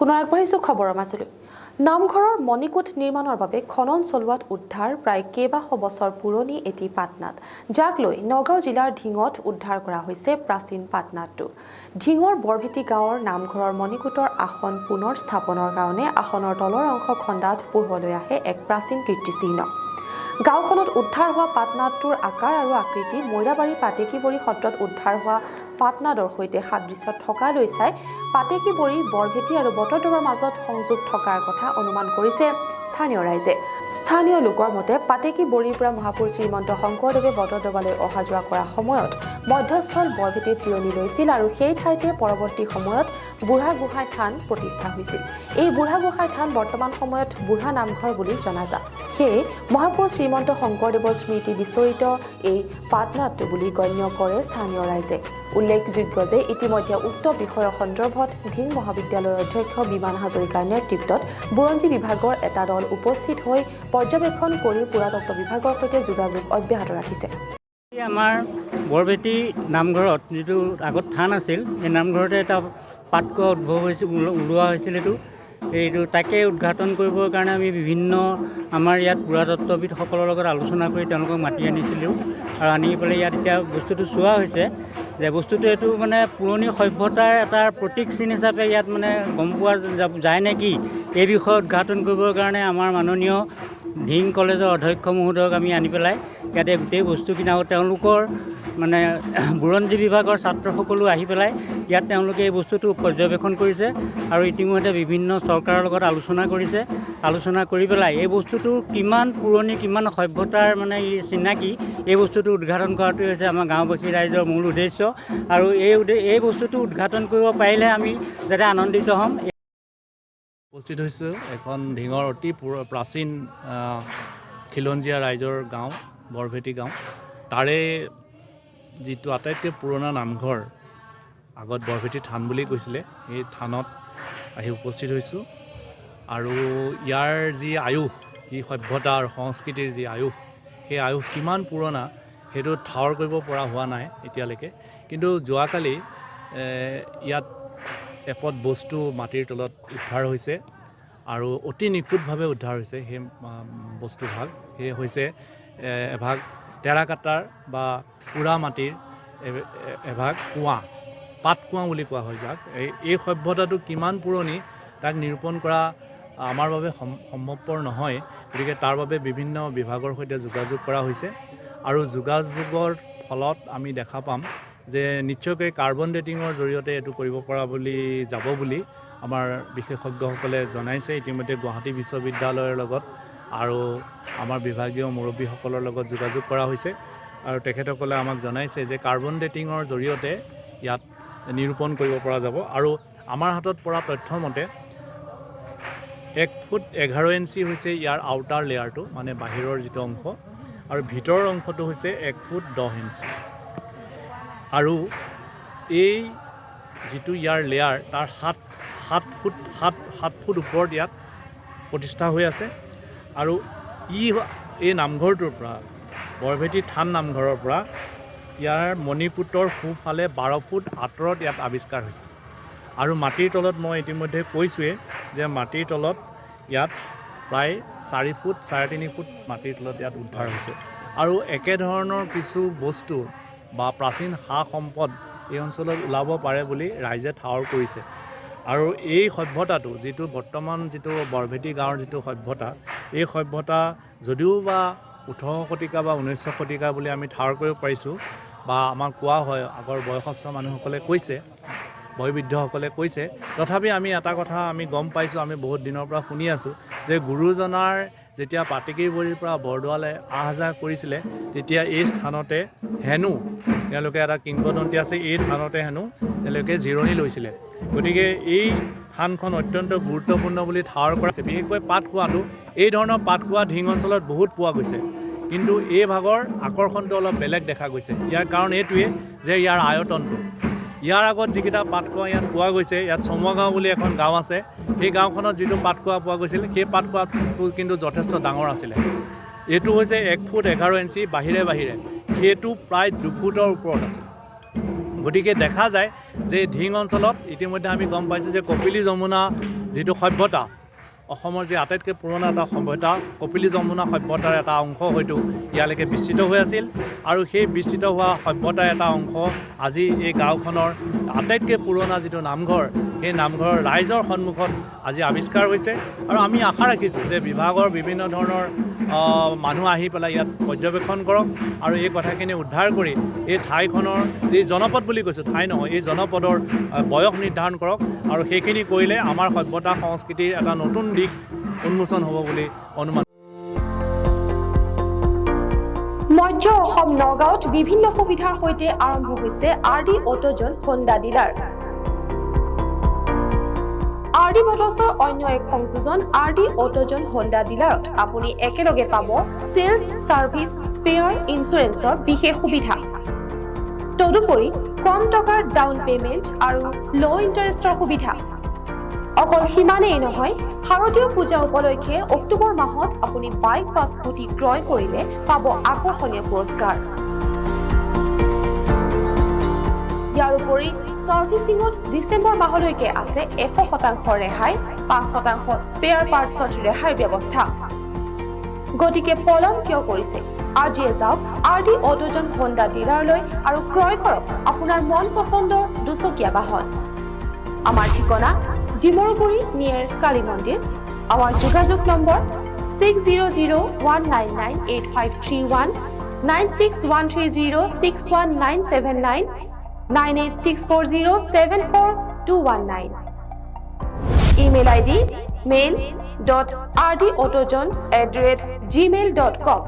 পুনৰ আগবাঢ়িছোঁ খবৰৰ মাজলৈ। নামঘৰৰ মণিকূট নিৰ্মাণৰ বাবে খনন চলোৱাত উদ্ধাৰ প্ৰায় কেইবাশ বছৰ পুৰণি এটি পাটনাট, যাক লৈ নগাঁও জিলাৰ ঢিঙত উদ্ধাৰ কৰা হৈছে প্ৰাচীন পাটনাটটো। ঢিঙৰ বৰভেটি গাঁৱৰ নামঘৰৰ মণিকূটৰ আসন পুনৰ স্থাপনৰ কাৰণে আসনৰ তলৰ অংশ খন্দাত পোহৰলৈ আহে এক প্ৰাচীন কীৰ্তিচিহ্ন। গাঁওখনত উদ্ধাৰ হোৱা পাটনাটটোৰ আকাৰ আৰু আকৃতি মৈৰাবাৰী পাটেকীবৰী সত্ৰত উদ্ধাৰ হোৱা পাটনাটৰ সৈতে সাদৃশ্য থকালৈ চাই পাটেকীবৰী, বৰভেটি আৰু বটদ্ৰৱাৰ মাজত সংযোগ থকাৰ কথা অনুমান কৰিছে স্থানীয় ৰাইজে। স্থানীয় লোকৰ মতে পাটেকীবৰীৰ পৰা মহাপুৰুষ শ্ৰীমন্ত শংকৰদেৱে বটদ্ৰৱালৈ অহা যোৱা কৰাৰ সময়ত মধ্যস্থল বৰভেটিত জিৰণি লৈছিল আৰু সেই ঠাইতে পৰৱৰ্তী সময়ত বুঢ়া গোহাঁই থান প্ৰতিষ্ঠা হৈছিল। এই বুঢ়া গোহাঁই থান বৰ্তমান সময়ত বুঢ়া নামঘৰ বুলি জনাজাত। সেয়ে মহাপুৰুষ শ্ৰীমন্ত শংকৰদেৱৰ স্মৃতি বিচৰিত এই পাটনাটটো বুলি গণ্য কৰে স্থানীয় ৰাইজে। উল্লেখযোগ্য যে ইতিমধ্যে উক্ত বিষয়ৰ সন্দৰ্ভত ঢিং মহাবিদ্যালয়ৰ অধ্যক্ষ বিমান হাজৰিকাৰ নেতৃত্বত বুৰঞ্জী বিভাগৰ এটা দল উপস্থিত হৈ পৰ্যবেক্ষণ কৰি পুৰাতত্ব বিভাগৰ সৈতে যোগাযোগ অব্যাহত ৰাখিছে। আমাৰ বৰভেটি নামঘৰত যিটো আগত থান আছিল, সেই নামঘৰতে এটা পাতকোৱা উদ্ভৱ হৈছিল, ওলোৱা হৈছিল। এইটো তাকে উদ্ঘাটন কৰিবৰ কাৰণে আমি বিভিন্ন আমাৰ ইয়াত পুৰাতত্ত্ববিদসকলৰ লগত আলোচনা কৰি তেওঁলোকক মাতি আনিছিলোঁ আৰু আনি পেলাই ইয়াত এতিয়া বস্তুটো চোৱা হৈছে যে বস্তুটো এইটো মানে পুৰণি সভ্যতাৰ এটা প্ৰতীক চিন হিচাপে ইয়াত মানে গম পোৱা যায় নে কি, এই বিষয়ে উদ্ঘাটন কৰিবৰ কাৰণে আমাৰ মাননীয় ঢিং কলেজৰ অধ্যক্ষ মহোদয়ক আমি আনি পেলাই ইয়াতে গোটেই বস্তুখিনি আৰু তেওঁলোকৰ মানে বুৰঞ্জী বিভাগৰ ছাত্ৰসকলো আহি পেলাই ইয়াত তেওঁলোকে এই বস্তুটো পৰ্যবেক্ষণ কৰিছে আৰু ইতিমধ্যে বিভিন্ন চৰকাৰৰ লগত আলোচনা কৰিছে। আলোচনা কৰি পেলাই এই বস্তুটো কিমান পুৰণি, কিমান সভ্যতাৰ মানে চিনাকি, এই বস্তুটো উদ্ঘাটন কৰাটোৱে হৈছে আমাৰ গাঁওবাসী ৰাইজৰ মূল উদ্দেশ্য আৰু এই বস্তুটো উদ্ঘাটন কৰিব পাৰিলে আমি যাতে আনন্দিত হ'ম। উপস্থিত হৈছোঁ এখন ঢিঙৰ অতি প্ৰাচীন খিলঞ্জীয়া ৰাইজৰ গাঁও বৰভেটি গাঁও। তাৰে যিটো আটাইতকৈ পুৰণা নামঘৰ, আগত বৰভেটি থান বুলি কৈছিলে, এই থানত আহি উপস্থিত হৈছোঁ আৰু ইয়াৰ যি আয়ুস, যি সভ্যতা আৰু সংস্কৃতিৰ যি আয়ুস, সেই আয়ুস কিমান পুৰণা সেইটো ঠাৱৰ কৰিব পৰা হোৱা নাই এতিয়ালৈকে। কিন্তু যোৱাকালি ইয়াত এপদ বস্তু মাটিৰ তলত উদ্ধাৰ হৈছে আৰু অতি নিখুঁতভাৱে উদ্ধাৰ হৈছে। সেই বস্তুভাগ সেই হৈছে এভাগ টেৰাকাটাৰ বা পোৰা মাটিৰ এভাগ কুঁৱা, পাতকুঁৱা বুলি কোৱা হয় যাক। এই সভ্যতাটো কিমান পুৰণি তাক নিৰূপণ কৰা আমাৰ বাবে সম্ভৱপৰ নহয়। গতিকে তাৰ বাবে বিভিন্ন বিভাগৰ সৈতে যোগাযোগ কৰা হৈছে আৰু যোগাযোগৰ ফলত আমি দেখা পাম যে নিশ্চয়কৈ কাৰ্বন ডেটিঙৰ জৰিয়তে এইটো কৰিব পৰা যাব বুলি আমাৰ বিশেষজ্ঞসকলে জনাইছে। ইতিমধ্যে গুৱাহাটী বিশ্ববিদ্যালয়ৰ লগত আৰু আমাৰ বিভাগীয় মুৰব্বীসকলৰ লগত যোগাযোগ কৰা হৈছে আৰু তেখেতসকলে আমাক জনাইছে যে কাৰ্বন ডেটিঙৰ জৰিয়তে ইয়াত নিৰূপণ কৰিব পৰা যাব। আৰু আমাৰ হাতত পৰা তথ্য মতে 1 ফুট 11 ইঞ্চি হৈছে ইয়াৰ আউটাৰ লেয়াৰটো, মানে বাহিৰৰ যিটো অংশ, আৰু ভিতৰৰ অংশটো হৈছে 1 ফুট 10 ইঞ্চি। আৰু এই যিটো ইয়াৰ লেয়াৰ তাৰ 7 ফুট ওপৰত ইয়াত প্ৰতিষ্ঠা হৈ আছে আৰু এই নামঘৰটোৰ পৰা, বৰভেটি থান নামঘৰৰ পৰা ইয়াৰ মণিকূটৰ সোঁফালে 12 ফুট আঁতৰত ইয়াত আৱিষ্কাৰ হৈছে। আৰু মাটিৰ তলত মই ইতিমধ্যে কৈছোঁৱেই যে মাটিৰ তলত ইয়াত প্ৰায় 4 ফুট 3.5 ফুট মাটিৰ তলত ইয়াত উদ্ধাৰ হৈছে। আৰু একেধৰণৰ কিছু বস্তু বা প্ৰাচীন সা সম্পদ এই অঞ্চলত ওলাব পাৰে বুলি ৰাইজে ঠাৱৰ কৰিছে। আৰু এই সভ্যতাটো যিটো বৰ্তমান যিটো বৰভেটি গাঁৱৰ যিটো সভ্যতা, এই সভ্যতা যদিও বা 18 শতিকা বা 19 শতিকা বুলি আমি ঠাৱৰ কৰিব পাৰিছোঁ বা আমাক কোৱা হয়, আগৰ বয়সস্থ মানুহসকলে কৈছে, বয়োবৃদ্ধসকলে কৈছে, তথাপি আমি এটা কথা আমি গম পাইছোঁ, আমি বহুত দিনৰ পৰা শুনি আছোঁ যে গুৰুজনাৰ যেতিয়া পাটেকীবৰীৰ পৰা বৰদোৱালৈ অহা যোৱা কৰিছিলে তেতিয়া এই স্থানতে হেনো তেওঁলোকে এটা কিংবদন্তি আছে, এই থানতে হেনো তেওঁলোকে জিৰণি লৈছিলে। গতিকে এই থানখন অত্যন্ত গুৰুত্বপূৰ্ণ বুলি ঠাৱৰ কৰা হৈছে। বিশেষকৈ পাতকুঁৱাটো, এই ধৰণৰ পাতকুঁৱা ঢিং অঞ্চলত বহুত পোৱা গৈছে, কিন্তু এই ভাগৰ আকৰ্ষণটো অলপ বেলেগ দেখা গৈছে। ইয়াৰ কাৰণ এইটোৱে যে ইয়াৰ আয়তনটো। ইয়াৰ আগত যিকেইটা পাতকুঁৱা ইয়াত পোৱা গৈছে, ইয়াত চমুৱা গাঁও বুলি এখন গাঁও আছে, সেই গাঁওখনত যিটো পাতকুঁৱা পোৱা গৈছিল সেই পাতকুঁৱাটো কিন্তু যথেষ্ট ডাঙৰ আছিলে। এইটো হৈছে 1 ফুট 11 ইঞ্চি বাহিৰে বাহিৰে, সেইটো প্ৰায় 2 ফুটৰ ওপৰত আছে। গতিকে দেখা যায় যে ধিং অঞ্চলত ইতিমধ্যে আমি গম পাইছোঁ যে কপিলী যমুনা যিটো সভ্যতা অসমৰ যে আটাইতকৈ পুৰণা এটা সভ্যতা কপিলী যমুনা সভ্যতাৰ এটা অংশ হয়তো ইয়ালৈকে বিস্তৃত হৈ আছিল আৰু সেই বিস্তৃত হোৱা সভ্যতাৰ এটা অংশ আজি এই গাঁওখনৰ আটাইতকৈ পুৰণা যিটো নামঘৰ সেই নামঘৰৰ ৰাইজৰ সন্মুখত আজি আৱিষ্কাৰ হৈছে আৰু আমি আশা ৰাখিছোঁ যে বিভাগৰ বিভিন্ন ধৰণৰ মানুহ আহি পেলাই ইয়াত পৰ্যবেক্ষণ কৰক আৰু এই কথাখিনি উদ্ধাৰ কৰি এই ঠাইখনৰ এই জনপদ বুলি কৈছোঁ ঠাই নহয় এই জনপদৰ বয়স নিৰ্ধাৰণ কৰক আৰু সেইখিনি কৰিলে আমাৰ সভ্যতা সংস্কৃতিৰ এটা নতুন দিশ উন্মোচন হ'ব বুলি অনুমান। মধ্য অসম নগাঁৱত বিভিন্ন সুবিধাৰ সৈতে আৰম্ভ হৈছে RD অটোজন হোণ্ডা ডিলাৰ। RD মটৰ্ছৰ অন্য এক সংযোজন RD অটোজন হোণ্ডা ডিলাৰত আপুনি একেলগে পাব সেলছ, সাৰ্ভিস, স্পেয়াৰ, ইন্স্যুৰেন্সৰ বিশেষ সুবিধা। তদুপৰি কম টকাৰ ডাউন পেমেন্ট আৰু লো ইণ্টাৰেষ্টৰ সুবিধা। অকল সিমানেই নহয়, শাৰদীয় পূজা উপলক্ষে অক্টোবৰ মাহত আপুনি বাইক বা স্কুটি ক্ৰয় কৰিলে পাব আকৰ্ষণীয় পুৰস্কাৰ। ইয়াৰ উপৰি সাৰ্ভিসিঙত ডিচেম্বৰ মাহলৈকে আছে 100% ৰেহাই, 5% স্পেয়াৰ পাৰ্টছত ৰেহাইৰ ব্যৱস্থা। গতিকে পলম কিয় কৰিছে? আজিয়ে যাওক RD অটোজন হোণ্ডা ডিলাৰলৈ আৰু ক্ৰয় কৰক আপোনাৰ মন পচন্দৰ দুচকীয়া বাহন। আমাৰ ঠিকনা ডিমৰুগুৰি নিয়েৰ কালী মন্দিৰ। আমাৰ যোগাযোগ নম্বৰ 6001998531, 9613061979, 98640742219। Email ID mail.rdautojon@gmail.com।